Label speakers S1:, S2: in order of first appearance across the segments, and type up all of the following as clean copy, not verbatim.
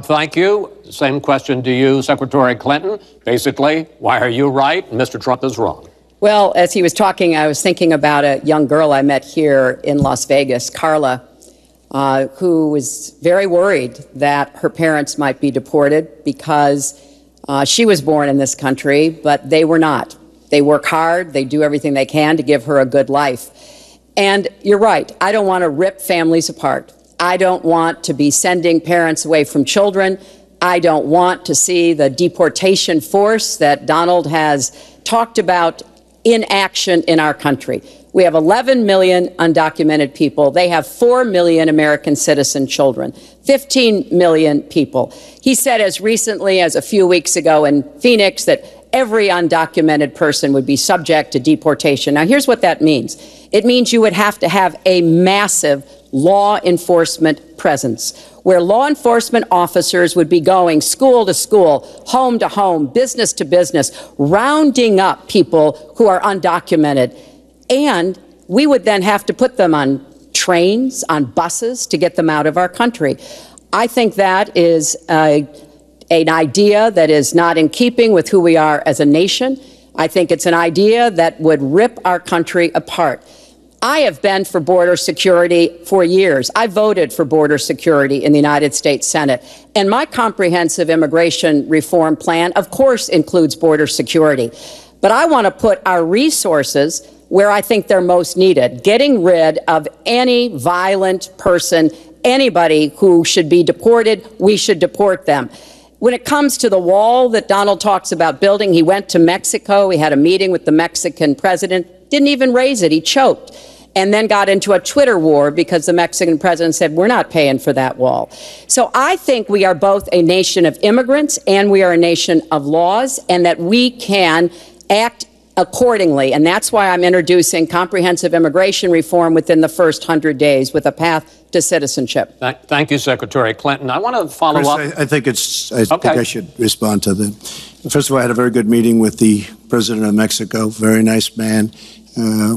S1: Thank you. Same question to you, Secretary Clinton. Basically, why are you right and Mr. Trump is wrong?
S2: Well, as he was talking, I was thinking about a young girl I met here in Las Vegas, Carla, who was very worried that her parents might be deported because she was born in this country, but they were not. They work hard. They do everything they can to give her a good life. And you're right. I don't want to rip families apart. I don't want to be sending parents away from children. I don't want to see the deportation force that Donald has talked about in action in our country. We have 11 million undocumented people. They have 4 million American citizen children, 15 million people. He said as recently as a few weeks ago in Phoenix that every undocumented person would be subject to deportation. Now, here's what that means. It means you would have to have a massive law enforcement presence, where law enforcement officers would be going school to school, home to home, business to business, rounding up people who are undocumented. And we would then have to put them on trains, on buses to get them out of our country. I think that is an idea that is not in keeping with who we are as a nation. I think it's an idea that would rip our country apart. I have been for border security for years. I voted for border security in the United States Senate. And my comprehensive immigration reform plan, of course, includes border security. But I want to put our resources where I think they're most needed, getting rid of any violent person, anybody who should be deported, we should deport them. When it comes to the wall that Donald talks about building, he went to Mexico, he had a meeting with the Mexican president, didn't even raise it, he choked, and then got into a Twitter war because the Mexican president said, we're not paying for that wall. So I think we are both a nation of immigrants and we are a nation of laws, and that we can act accordingly. And that's why I'm introducing comprehensive immigration reform within the first 100 days with a path to citizenship.
S1: Thank you, Secretary Clinton. I want to follow up.
S3: I think I should respond to that. First of all, I had a very good meeting with the president of Mexico, very nice man.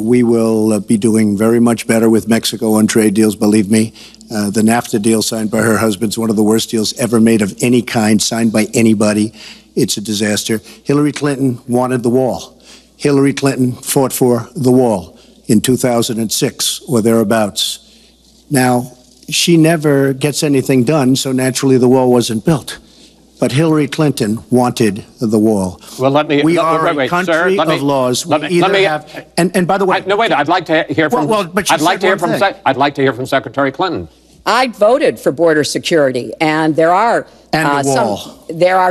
S3: We will be doing very much better with Mexico on trade deals, believe me. The NAFTA deal signed by her husband is one of the worst deals ever made of any kind, signed by anybody. It's a disaster. Hillary Clinton wanted the wall. Hillary Clinton fought for the wall in 2006 or thereabouts. Now, she never gets anything done, so naturally the wall wasn't built. But Hillary Clinton wanted the wall.
S1: Well,
S3: we are a country of laws. And by the way,
S1: no, wait. I'd like to hear from. I'd like to hear from Secretary Clinton.
S2: I voted for border security, and there are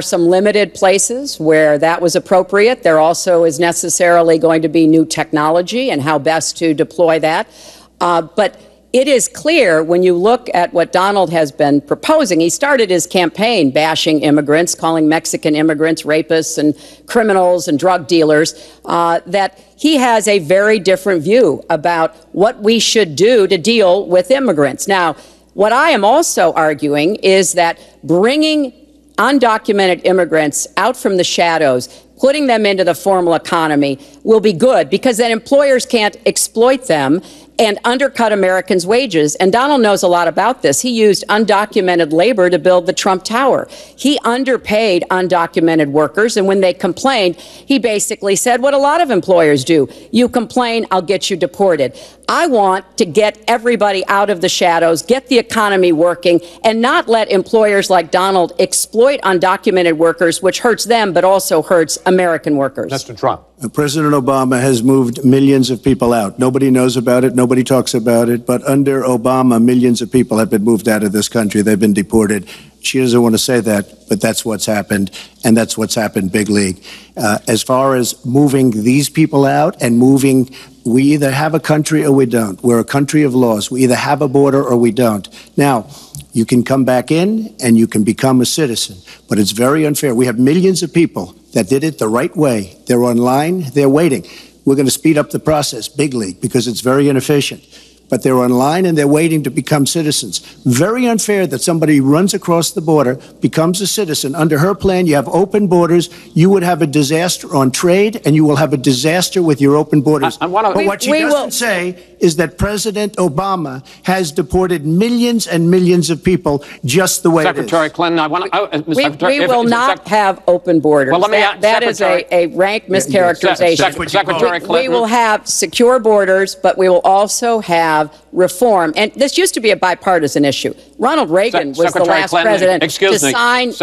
S2: some limited places where that was appropriate. There also is necessarily going to be new technology and how best to deploy that. But it is clear when you look at what Donald has been proposing. He started his campaign bashing immigrants, calling Mexican immigrants rapists and criminals and drug dealers, that he has a very different view about what we should do to deal with immigrants. Now, what I am also arguing is that bringing undocumented immigrants out from the shadows, putting them into the formal economy will be good, because then employers can't exploit them and undercut Americans' wages. And Donald knows a lot about this. He used undocumented labor to build the Trump Tower. He underpaid undocumented workers, and when they complained, he basically said what a lot of employers do. You complain, I'll get you deported. I want to get everybody out of the shadows, get the economy working, and not let employers like Donald exploit undocumented workers, which hurts them but also hurts American workers.
S1: Mr. Trump.
S3: President Obama has moved millions of people out. Nobody knows about it. Nobody talks about it. But under Obama, millions of people have been moved out of this country. They've been deported. She doesn't want to say that, but that's what's happened, and that's what's happened big league. As far as moving these people out and moving, we either have a country or we don't. We're a country of laws. We either have a border or we don't. Now, you can come back in and you can become a citizen, but it's very unfair. We have millions of people that did it the right way. They're online, they're waiting. We're going to speed up the process, big league, because it's very inefficient. but they're online and they're waiting to become citizens. Very unfair that somebody runs across the border, becomes a citizen. Under her plan, you have open borders. You would have a disaster on trade, and you will have a disaster with your open borders. But what she doesn't say is that President Obama has deported millions and millions of people just the way
S1: Secretary
S3: it is.
S1: Clinton, I want to...
S2: We will not have open borders.
S1: Well, let me
S2: that is a rank mischaracterization.
S1: Secretary Clinton.
S2: We will have secure borders, but we will also have reform. And this used to be a bipartisan issue. Ronald Reagan was the last president to sign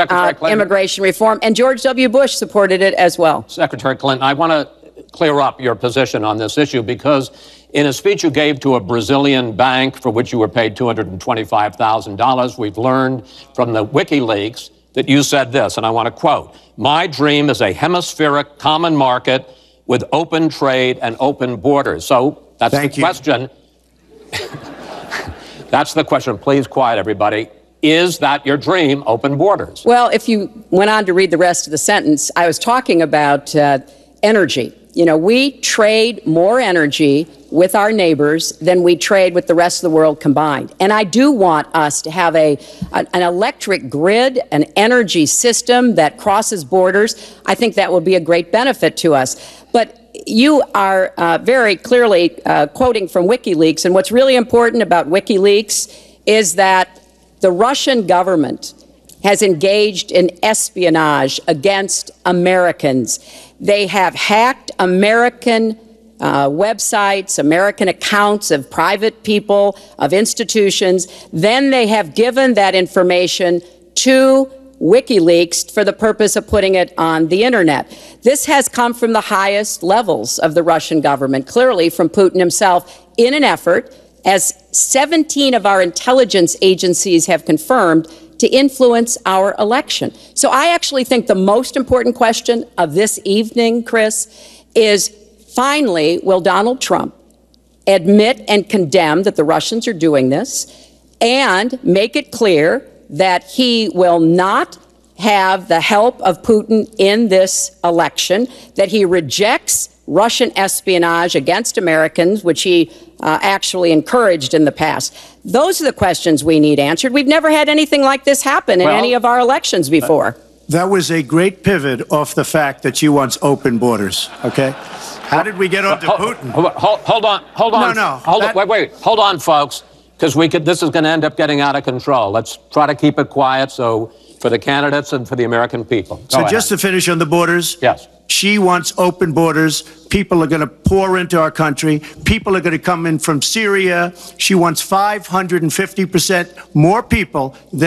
S2: immigration reform, and George W. Bush supported it as well.
S1: Secretary Clinton, I want to clear up your position on this issue, because in a speech you gave to a Brazilian bank for which you were paid $225,000, we've learned from the WikiLeaks that you said this, and I want to quote, "My dream is a hemispheric common market with open trade and open borders." So that's the question. That's the question. Please quiet everybody. Is that your dream, open borders?
S2: Well, if you went on to read the rest of the sentence, I was talking about energy. You know, we trade more energy with our neighbors than we trade with the rest of the world combined. And I do want us to have an electric grid, an energy system that crosses borders. I think that will be a great benefit to us. But you are very clearly quoting from WikiLeaks, and what's really important about WikiLeaks is that the Russian government has engaged in espionage against Americans. They have hacked American websites, American accounts of private people, of institutions. Then they have given that information to WikiLeaks for the purpose of putting it on the internet. This has come from the highest levels of the Russian government, clearly from Putin himself, in an effort, as 17 of our intelligence agencies have confirmed, to influence our election. So I actually think the most important question of this evening, Chris, is finally, will Donald Trump admit and condemn that the Russians are doing this and make it clear that he will not have the help of Putin in this election, that he rejects Russian espionage against Americans, which he actually encouraged in the past. Those are the questions we need answered. We've never had anything like this happen in any of our elections before.
S3: That was a great pivot off the fact that she wants open borders, okay? How did we get onto Putin?
S1: Hold on. No. Wait. Hold on, folks, because this is going to end up getting out of control. Let's try to keep it quiet for the candidates and for the American people.
S3: So just to finish on the borders.
S1: Yes.
S3: She wants open borders. People are going to pour into our country. People are going to come in from Syria. She wants 550% more people than